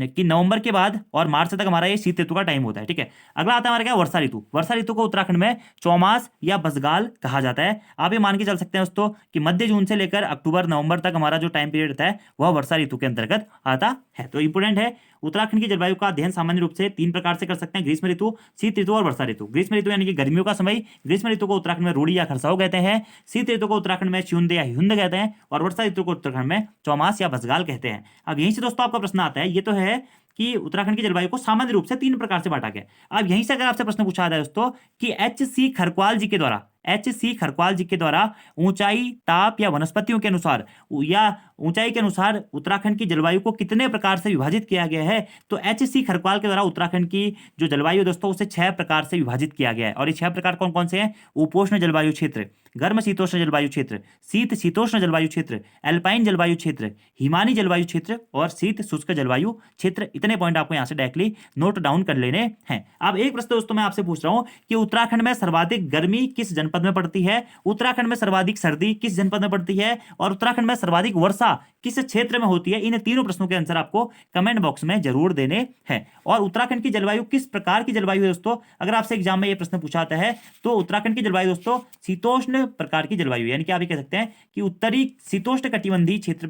कि नवंबर के बाद और मार्च तक हमारा ये शीत ऋतु का टाइम होता है। ठीक है। अगला आता है हमारा क्या, वर्षा ऋतु। वर्षा ऋतु को उत्तराखंड में चौमास या बसगाल कहा जाता है। आप ये मान के चल सकते हैं दोस्तों कि मध्य जून से लेकर अक्टूबर नवंबर तक हमारा जो टाइम पीरियड रहता है वह वर्षा ऋतु के अंतर्गत आता है। तो इंपोर्टेंट है, उत्तराखंड की जलवायु का अध्ययन सामान्य रूप से 3 प्रकार से कर सकते हैं, ग्रीष्म ऋतु, शीत ऋतु और वर्षा ऋतु। ग्रीष्म ऋतु यानी कि गर्मियों का समय, ग्रीष्म ऋतु को उत्तराखंड में रूढ़ी या खरसाऊ कहते हैं। शीत ऋतु को उत्तराखंड में शुंद या ह्युंद कहते हैं। और वर्षा ऋतु को उत्तराखंड में चौमास या बसगाल कहते हैं। अब यहीं से दोस्तों आपका प्रश्न आता है, ये तो है कि उत्तराखंड की जलवायु को सामान्य रूप से 3 प्रकार से बांटा गया। अब यहीं से अगर आपसे प्रश्न पूछा जाए दोस्तों कि एच.सी. खरक्वाल जी के द्वारा, एच.सी. खरक्वाल जी के द्वारा ऊंचाई, ताप या वनस्पतियों के अनुसार या ऊंचाई के अनुसार उत्तराखंड की जलवायु को कितने प्रकार से विभाजित किया गया है, तो एच.सी. खरक्वाल के द्वारा उत्तराखंड की जो जलवायु है दोस्तों उसे 6 प्रकार से विभाजित किया गया है। और ये 6 प्रकार कौन कौन से हैं, उपोष्ण जलवायु क्षेत्र, गर्म शीतोष्ण जलवायु क्षेत्र, शीत शीतोष्ण जलवायु क्षेत्र, एल्पाइन जलवायु क्षेत्र, हिमानी जलवायु क्षेत्र और शीत शुष्क जलवायु क्षेत्र। इतने पॉइंट आपको यहाँ से डायरेक्टली नोट डाउन कर लेने हैं। अब एक प्रश्न दोस्तों मैं आपसे पूछ रहा हूं कि उत्तराखंड में सर्वाधिक गर्मी किस जनपद में पड़ती है, उत्तराखंड में सर्वाधिक सर्दी किस जनपद में पड़ती है, और उत्तराखंड में सर्वाधिक वर्षा किस क्षेत्र में होती है। इन तीनों प्रश्नों के आंसर आपको कमेंट बॉक्स में जरूर देने हैं। और उत्तराखंड की जलवायु किस प्रकार की जलवायु है दोस्तों, अगर आपसे एग्जाम में यह प्रश्न पूछा जाता है तो उत्तराखंड की जलवायु दोस्तों शीतोष्ण प्रकार की जलवायु, यानी कि आप ये कह सकते हैं कि उत्तरी शीतोष्ण कटिबंधीय क्षेत्र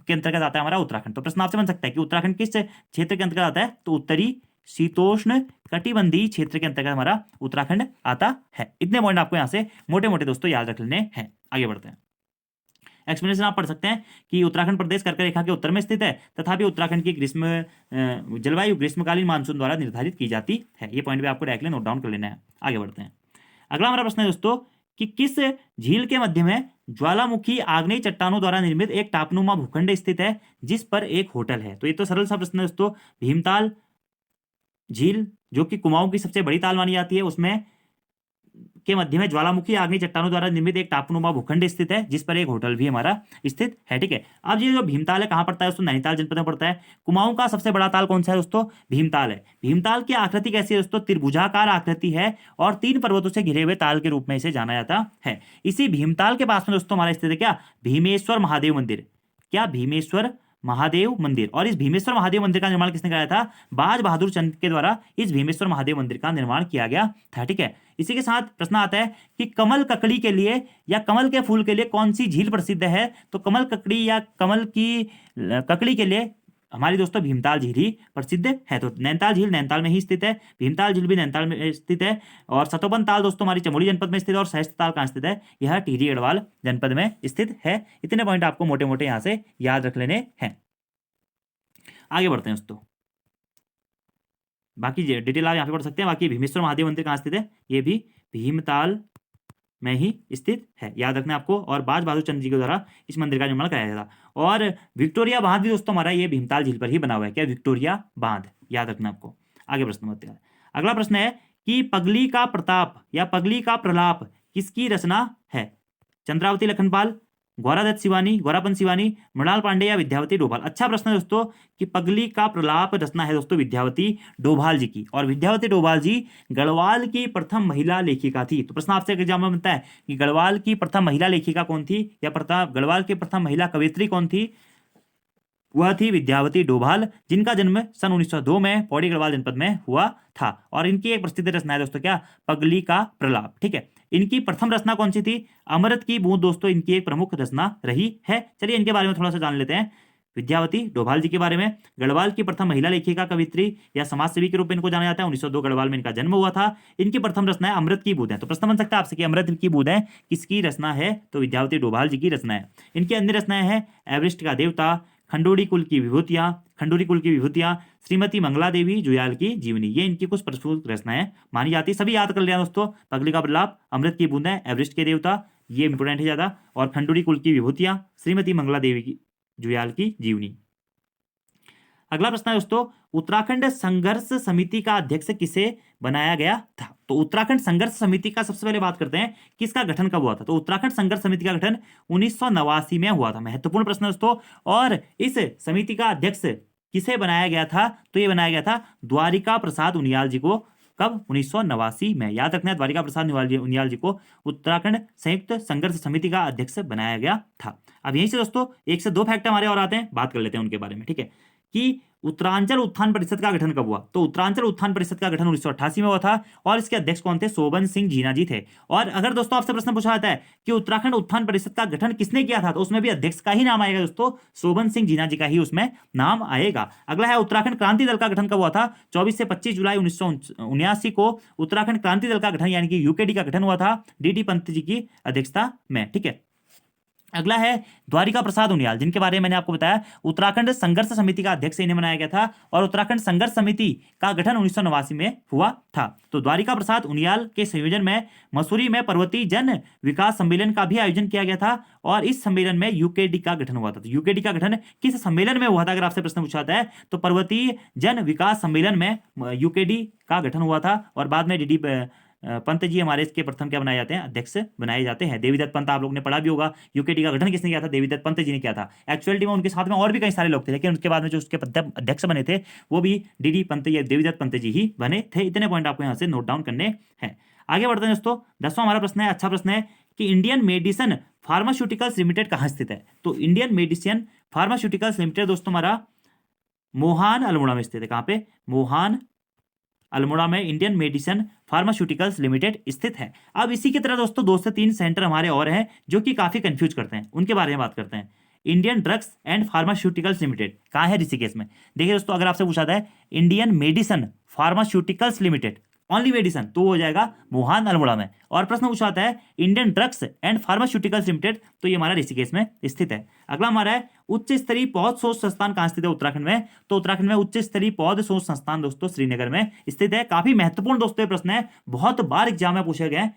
के अंतर्गत आता है हमारा उत्तराखंड। तो प्रश्न आपसे बन सकता है कि उत्तराखंड किस क्षेत्र के अंतर्गत आता है, तो उत्तरी शीतोष्ण कटिबंधीय क्षेत्र के अंतर्गत हमारा उत्तराखंड आता है। इतने पॉइंट आपको यहां से मोटे मोटे दोस्तों याद रख लेने हैं। आगे बढ़ते हैं। एक्सप्लेनेशन आप पढ़ सकते हैं कि उत्तराखंड प्रदेश कर्क रेखा के उत्तर में स्थित है, तथापि उत्तराखंड की जलवायु ग्रीष्मकालीन मानसून द्वारा निर्धारित की जाती है। ये पॉइंट भी आपको डायरेक्टली नोट डाउन कर लेना है। आगे बढ़ते हैं। अगला हमारा प्रश्न है दोस्तों कि किस झील के मध्य में ज्वालामुखी आग्नेय चट्टानों द्वारा निर्मित एक टापनुमा भूखंड स्थित है जिस पर एक होटल है। तो ये तो सरल सा प्रश्न है दोस्तों। भीमताल झील जो कि कुमाऊं की सबसे बड़ी ताल मानी जाती है, उसमें के मध्य में ज्वालामुखी आग्नेय चट्टानों द्वारा निर्मित एक टापनुमा भूखंड स्थित है जिस पर एक होटल भी हमारा स्थित है। ठीक है। अब ये जो भीमताल है कहाँ पड़ता है दोस्तों, नैनीताल जनपद में पड़ता है। कुमाऊं का सबसे बड़ा ताल कौन सा है दोस्तों, भीमताल है। भीमताल की आकृति कैसी है दोस्तों, त्रिभुजाकार आकृति है और 3 पर्वतों से घिरे हुए ताल के रूप में इसे जाना जाता है। इसी भीमताल के पास में दोस्तों हमारा स्थित है क्या, भीमेश्वर महादेव मंदिर। क्या, भीमेश्वर महादेव मंदिर। और इस भीमेश्वर महादेव मंदिर का निर्माण किसने कराया था, बाज बहादुर चंद के द्वारा इस भीमेश्वर महादेव मंदिर का निर्माण किया गया था। ठीक है। इसी के साथ प्रश्न आता है कि कमल ककड़ी के लिए या कमल के फूल के लिए कौन सी झील प्रसिद्ध है, तो कमल ककड़ी या कमल की ककड़ी के लिए हमारी दोस्तों भीमताल झील ही प्रसिद्ध है। तो नैनीताल झील नैनीताल में ही स्थित है, भीमताल झील भी नैनीताल में स्थित है, और सतोपन ताल दोस्तों हमारी चमोली जनपद में स्थित है, और सहस्त्र ताल कहाँ स्थित है, यह टिहरी गढ़वाल जनपद में स्थित है। इतने पॉइंट आपको मोटे मोटे यहाँ से याद रख लेने हैं। आगे बढ़ते हैं दोस्तों। बाकी डिटेल आप यहाँ पे पढ़ सकते हैं। बाकी भीमेश्वर महादेव मंदिर कहाँ स्थित है, ये भी भीमताल में ही स्थित है, याद रखना आपको। और बाज बहादुर चंद्र जी के द्वारा इस मंदिर का निर्माण कराया गया था। और विक्टोरिया बांध भी दोस्तों हमारा ये भीमताल झील पर ही बना हुआ है। क्या, विक्टोरिया बांध, याद रखना आपको। आगे प्रश्न बढ़ते हैं। अगला प्रश्न है कि पगली का प्रताप या पगली का प्रलाप किसकी रचना है? चंद्रावती लखनपाल, गौरादत्त सिवानी, गौरापन सिवानी, मृणाल पांडे या विद्यावती डोभाल। अच्छा प्रश्न है दोस्तों कि पगली का प्रलाप रचना है दोस्तों विद्यावती डोभाल जी की। और विद्यावती डोभाल जी गढ़वाल की प्रथम महिला लेखिका थी। तो प्रश्न आपसे एग्जाम में बनता है कि गढ़वाल की प्रथम महिला लेखिका कौन थी, या गढ़वाल की प्रथम महिला कवयित्री कौन थी? वह थी विद्यावती डोभाल, जिनका जन्म सन 1902 में पौड़ी गढ़वाल जनपद में हुआ था। और इनकी एक प्रसिद्ध रचना है दोस्तों क्या, पगली का प्रलाप। ठीक है, इनकी प्रथम रचना कौन सी थी? अमृत की बूंद दोस्तों इनकी एक प्रमुख रचना रही है। चलिए इनके बारे में थोड़ा सा जान लेते हैं। विद्यावती डोभाल जी के बारे में, गढ़वाल की प्रथम महिला लेखिका कवित्री या समाजसेवी के रूप में इनको जाना जाता है। 1902 गढ़वाल में इनका जन्म हुआ था। इनकी प्रथम रचना है अमृत की बूंदें। तो प्रश्न बन सकता है आपसे कि अमृत की बूंदें किसकी रचना है? तो विद्यावती डोभाल जी की रचना है। इनकी अन्य रचनाएं हैं एवरेस्ट का देवता, खंडोरी कुल की विभूतियां, श्रीमती मंगला देवी जुयाल की जीवनी। ये इनकी कुछ प्रस्तुत रचनाएं मानी जाती है। सभी याद कर लिया दोस्तों, पगली का प्रलाप, अमृत की बूंदें, एवरेस्ट के देवता, ये इंपोर्टेंट है ज्यादा, और खंडोरी कुल की विभूतियां, श्रीमती मंगला देवी की जुयाल की जीवनी। अगला प्रश्न है दोस्तों, उत्तराखंड संघर्ष समिति का अध्यक्ष किसे बनाया गया था? तो उत्तराखंड संघर्ष समिति का सबसे पहले बात करते हैं किसका गठन कब हुआ था। तो उत्तराखंड संघर्ष समिति का गठन 1989 में हुआ था। महत्वपूर्ण प्रश्न दोस्तों। और इस समिति का अध्यक्ष किसे बनाया गया था? तो ये बनाया गया था द्वारिका प्रसाद उनियाल जी को। कब? 1989 में। याद रखना है, द्वारिका प्रसाद उनियाल जी को उत्तराखंड संयुक्त संघर्ष समिति का अध्यक्ष बनाया गया था। अब यहीं से दोस्तों 1 से 2 फैक्ट हमारे और आते हैं, बात कर लेते हैं उनके बारे में। ठीक है, कि उत्तरांचल उत्थान परिषद का गठन कब हुआ? तो उत्तरांचल उत्थान परिषद का गठन 1988 में हुआ था। और इसके अध्यक्ष कौन थे? शोभन सिंह जीना जी थे। और अगर दोस्तों आपसे प्रश्न पूछा जाता है कि उत्तराखंड उत्थान परिषद का गठन किसने किया था, तो उसमें भी अध्यक्ष का ही नाम आएगा दोस्तों, शोभन सिंह जीना जी का ही उसमें नाम आएगा। अगला है उत्तराखंड क्रांति दल का गठन कब हुआ था? 24 से 25 जुलाई 1979 को उत्तराखंड क्रांति दल का गठन यानी कि यूकेडी का गठन हुआ था डी पंत जी की अध्यक्षता में। ठीक है, अगला है द्वारिका प्रसाद उनियाल, जिनके बारे में मैंने आपको बताया उत्तराखंड संघर्ष समिति का अध्यक्ष इन्हें बनाया गया था। और उत्तराखंड संघर्ष समिति का गठन 1989 में हुआ था। तो द्वारिका प्रसाद उनियाल के संयोजन में मसूरी में पर्वतीय जन विकास सम्मेलन का भी आयोजन किया गया था। और इस सम्मेलन में यूकेडी का गठन हुआ था। तो यूकेडी का गठन किस सम्मेलन में हुआ था अगर आपसे प्रश्न पूछा जाता है, तो पर्वतीय जन विकास सम्मेलन में यूकेडी का गठन हुआ था। और बाद में डी पंत जी हमारे इसके प्रथम क्या बनाए जाते हैं? अध्यक्ष बनाए जाते हैं। देवीदत्त पंत आप लोगों ने पढ़ा भी होगा, यूकेडी का गठन किसने किया था? देवीदत्त पंत जी ने किया था। एक्चुअलिटी में उनके साथ में और भी कई सारे लोग थे, लेकिन उसके बाद में जो उसके अध्यक्ष बने थे वो भी डी पंत या देवीदत्त पंत जी ही बने थे। इतने पॉइंट आपको यहाँ से नोट डाउन करने हैं। आगे बढ़ते हैं दोस्तों। 10वां हमारा प्रश्न है, अच्छा प्रश्न है, कि इंडियन मेडिसिन फार्मास्यूटिकल्स लिमिटेड कहाँ स्थित है? तो इंडियन मेडिसिन फार्मास्यूटिकल्स लिमिटेड दोस्तों हमारा मोहान अल्मोड़ा में स्थित है। कहाँ पे? मोहान अल्मोड़ा में इंडियन मेडिसिन फार्मास्यूटिकल्स लिमिटेड स्थित है। अब इसी की तरह दोस्तों 2 से 3 सेंटर हमारे और हैं जो कि काफी कंफ्यूज करते हैं, उनके बारे में बात करते हैं। Indian drugs and pharmaceuticals limited कहाँ है? ऋषिकेश में। देखिए दोस्तों, अगर आपसे पूछा जाए Indian medicine pharmaceuticals limited only medicine, तो हो जाएगा मोहान अल्मोड़ा में। और प्रश्न पूछा जाता है Indian drugs and pharmaceuticals limited, तो ये हमारा ऋषिकेश में स्थित है। अगला हमारा है उच्च स्तरीय पौध शोध संस्थान कहाँ स्थित है उत्तराखंड में? तो उत्तराखंड में उच्च स्तरीय पौध शोध संस्थान दोस्तों श्रीनगर में स्थित है। काफी महत्वपूर्ण दोस्तों ये प्रश्न है, बहुत बार एग्जाम में पूछे गए।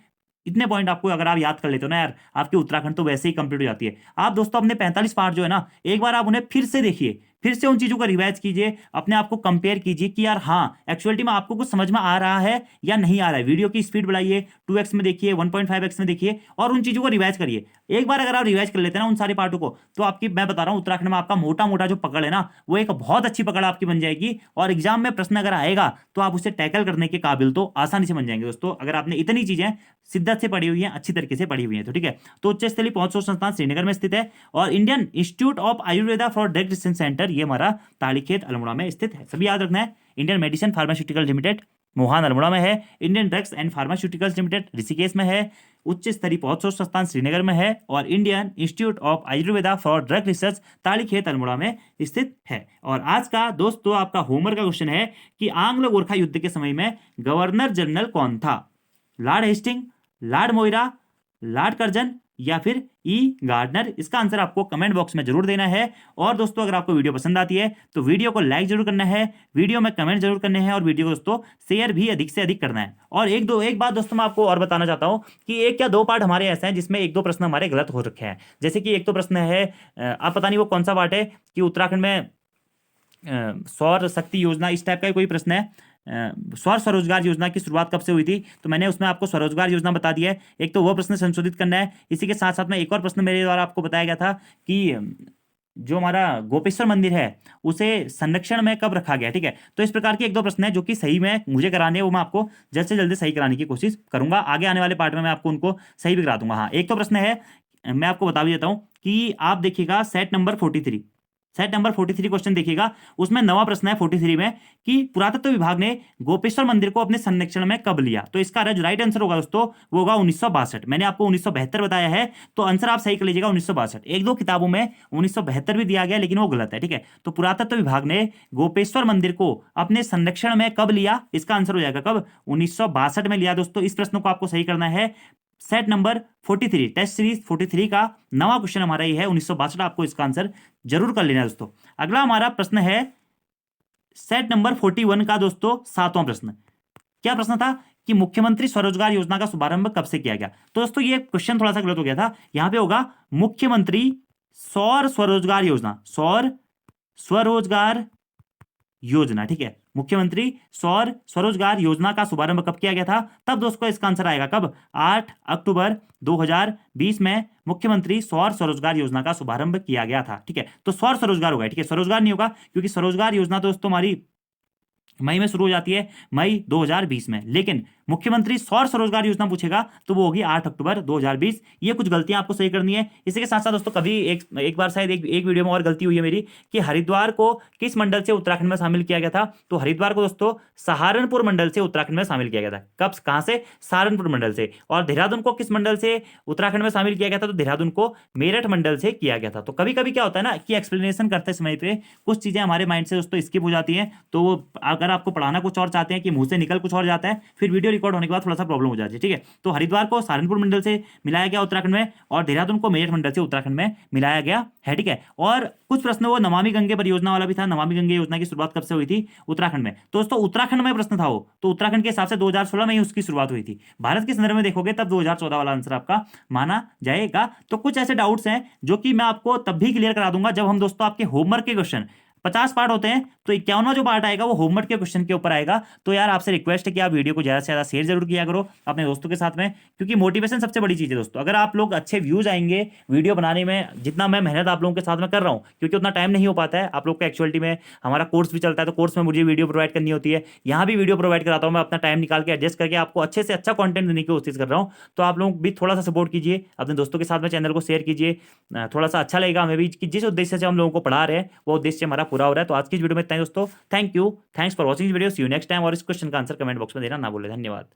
इतने पॉइंट आपको अगर आप याद कर लेते हो ना यार, आपकी उत्तराखंड तो वैसे ही कंप्लीट हो जाती है। आप दोस्तों अपने 45 पार्ट जो है ना, एक बार आप उन्हें फिर से देखिए, फिर से उन चीजों को रिवाइज कीजिए, अपने आप को कंपेयर कीजिए कि यार हाँ एक्चुअलिटी में आपको कुछ समझ में आ रहा है या नहीं आ रहा है। वीडियो की स्पीड बढ़ाइए, 2x में देखिए, 1.5x में देखिए, और उन चीजों को रिवाइज करिए। एक बार अगर आप रिवाइज कर लेते हैं ना उन सारे पार्टों को, तो आपकी मैं बता रहा हूं उत्तराखंड में आपका मोटा मोटा जो पकड़ है ना, वो एक बहुत अच्छी पकड़ आपकी बन जाएगी। और एग्जाम में प्रश्न अगर आएगा तो आप उसे टैकल करने के काबिल तो आसानी से बन जाएंगे दोस्तों, अगर आपने इतनी चीजें शिद्दत से पढ़ी हुई है, अच्छी तरीके से पढ़ी हुई है तो। ठीक है, तो उच्च स्तरीय पौध शोध संस्थान श्रीनगर में स्थित है। और Indian Institute of Ayurveda for Drug research centre, ये हमारा ताड़ीखेत अल्मोड़ा में स्थित है। सभी याद रखना है। Indian medicine pharmaceutical limited Mohan Almora में है। Indian drugs and pharmaceuticals limited Rishikesh में है। उच्च स्तरीय पौध शोध संस्थान श्रीनगर में है। और Indian Institute of Ayurveda for Drug Research Tarikhet Almora में स्थित है। और आज का दोस्तों आपका होमवर्क का क्वेश्चन है कि आंग्ल गोरखा युद्ध के समय में गवर्नर जनरल कौन था? Lord Hasting, Lord Moira, Lord Curzon, या फिर ई गार्डनर? इसका आंसर आपको कमेंट बॉक्स में जरूर देना है। और दोस्तों अगर आपको वीडियो पसंद आती है तो वीडियो को लाइक जरूर करना है, वीडियो में कमेंट जरूर करने हैं और वीडियो को दोस्तों शेयर भी अधिक से अधिक करना है। और एक बात दोस्तों मैं आपको और बताना चाहता हूं कि एक या दो पार्ट हमारे ऐसे हैं जिसमें एक दो प्रश्न हमारे गलत हो रखे हैं। जैसे कि एक तो प्रश्न है, आप पता नहीं वो कौन सा पार्ट है, कि उत्तराखंड में सौर शक्ति योजना, इस टाइप का कोई प्रश्न है। सौर स्वरोजगार योजना की शुरुआत कब से हुई थी, तो मैंने उसमें आपको स्वरोजगार योजना बता दिया है। एक तो वो प्रश्न संशोधित करना है। इसी के साथ साथ में एक और प्रश्न मेरे द्वारा आपको बताया गया था कि जो हमारा गोपेश्वर मंदिर है उसे संरक्षण में कब रखा गया। ठीक है, तो इस प्रकार के एक दो प्रश्न है जो कि सही में मुझे कराने हैं, वो मैं आपको जल्द से जल्द सही कराने की कोशिश करूंगा। आगे आने वाले पार्ट में मैं आपको उनको सही भी करा दूंगा। हाँ, एक तो प्रश्न है, मैं आपको बता भी देता हूं कि आप देखिएगा set number 43, set number 43 question देखिएगा। उसमें नवा प्रश्न है 43 में कि पुरातत्व विभाग ने गोपेश्वर मंदिर को अपने संरक्षण में कब लिया। तो इसका जो राइट आंसर होगा दोस्तों वो होगा 1962। मैंने आपको 1972 बताया है, तो आंसर आप सही कर लीजिएगा 1962। एक दो किताबों में 1972 भी दिया गया लेकिन वो गलत है। ठीक है, तो पुरातत्व विभाग ने गोपेश्वर मंदिर को अपने संरक्षण में कब लिया, इसका आंसर हो जाएगा कब, 1962 में लिया। दोस्तों इस प्रश्न को आपको सही करना है। सेट नंबर 43, टेस्ट सीरीज 43 का नवा क्वेश्चन हमारा ये है 1962। आपको इसका आंसर जरूर कर लेना है दोस्तों। अगला हमारा प्रश्न है सेट नंबर 41 का दोस्तों 7वां प्रश्न। क्या प्रश्न था कि मुख्यमंत्री स्वरोजगार योजना का शुभारंभ कब से किया गया। तो दोस्तों ये क्वेश्चन थोड़ा सा गलत हो गया था, यहां पे होगा मुख्यमंत्री सौर स्वरोजगार योजना, सौर स्वरोजगार योजना। ठीक है, मुख्यमंत्री सौर स्वरोजगार योजना का शुभारंभ कब किया गया था, तब दोस्तों इसका आंसर आएगा कब, 8 अक्टूबर 2020 में मुख्यमंत्री सौर स्वरोजगार योजना का शुभारंभ किया गया था। ठीक है, तो सौर स्वरोजगार होगा। ठीक है, स्वरोजगार नहीं होगा क्योंकि स्वरोजगार योजना दोस्तों हमारी मई में शुरू हो जाती है, मई 2020 में। लेकिन मुख्यमंत्री सौर स्वरोजगार योजना पूछेगा तो वो होगी 8 अक्टूबर 2020। ये कुछ गलतियां आपको सही करनी है। इसी के साथ साथ दोस्तों कभी एक बार शायद एक वीडियो में और गलती हुई है मेरी कि हरिद्वार को किस मंडल से उत्तराखंड में शामिल किया गया था। तो हरिद्वार को दोस्तों सहारनपुर मंडल से उत्तराखंड में शामिल किया गया था। कब, कहां से, सहारनपुर मंडल से। और देहरादून को किस मंडल से उत्तराखंड में शामिल किया गया था, तो देहरादून को मेरठ मंडल से किया गया था। तो कभी कभी क्या होता है ना कि एक्सप्लेनेशन करते समय पे कुछ चीजें हमारे माइंड से दोस्तों स्किप हो जाती हैं। तो वो अगर आपको पढ़ाना कुछ और चाहते हैं कि मुंह से निकल कुछ और जाता है, फिर वीडियो रिकॉर्ड होने के बाद थोड़ा सा प्रॉब्लम हो जाती है। ठीक है, तो हरिद्वार को सहारनपुर मंडल से मिलाया गया उत्तराखंड में और देहरादून को मेरठ मंडल से उत्तराखंड में मिलाया गया है। ठीक है, और कुछ प्रश्न वो नमामि गंगे परियोजना वाला भी था। नमामि गंगे योजना की शुरुआत कब से हुई थी, उत्तराखंड में। तो दोस्तों उत्तराखंड में प्रश्न था वो, तो उत्तराखंड के हिसाब से 2016 में ही उसकी शुरुआत हुई थी। भारत के संदर्भ में देखोगे तब 2014 वाला आंसर आपका माना जाएगा। तो कुछ ऐसे डाउट्स हैं जो कि मैं आपको तब भी क्लियर करा दूंगा जब हम दोस्तों आपके होमवर्क के क्वेश्चन 50 पार्ट होते हैं, तो 51वां जो पार्ट आएगा वो होमवर्क के क्वेश्चन के ऊपर आएगा। तो यार आपसे रिक्वेस्ट है कि आप वीडियो को ज़्यादा से ज़्यादा शेयर जरूर किया करो अपने दोस्तों के साथ में, क्योंकि मोटिवेशन सबसे बड़ी चीज़ है दोस्तों। अगर आप लोग अच्छे व्यूज आएंगे वीडियो बनाने में, जितना मैं मेहनत आप लोगों के साथ में कर रहा हूँ, क्योंकि उतना टाइम नहीं हो पाता है आप लोग का। एक्चुअलिटी में हमारा कोर्स भी चलता है, तो कोर्स में मुझे वीडियो प्रोवाइड करनी होती है, यहाँ भी वीडियो प्रोवाइड कराता हूँ मैं, अपना टाइम निकाल के एडजस्ट करके आपको अच्छे से अच्छा कंटेंट देने की कोशिश कर रहा हूँ। तो आप लोग भी थोड़ा सा सपोर्ट कीजिए, अपने दोस्तों के साथ में चैनल को शेयर कीजिए, थोड़ा सा अच्छा लगेगा हमें भी कि जिस उद्देश्य से हम लोगों को पढ़ा रहे हैं वो उद्देश्य हमारा पूरा हो रहा है। तो आज की वीडियो में इतना ही दोस्तों। Thank you, thanks for watching video. See you next time. और इस क्वेश्चन का आंसर कमेंट बॉक्स में देना ना भूलें। धन्यवाद।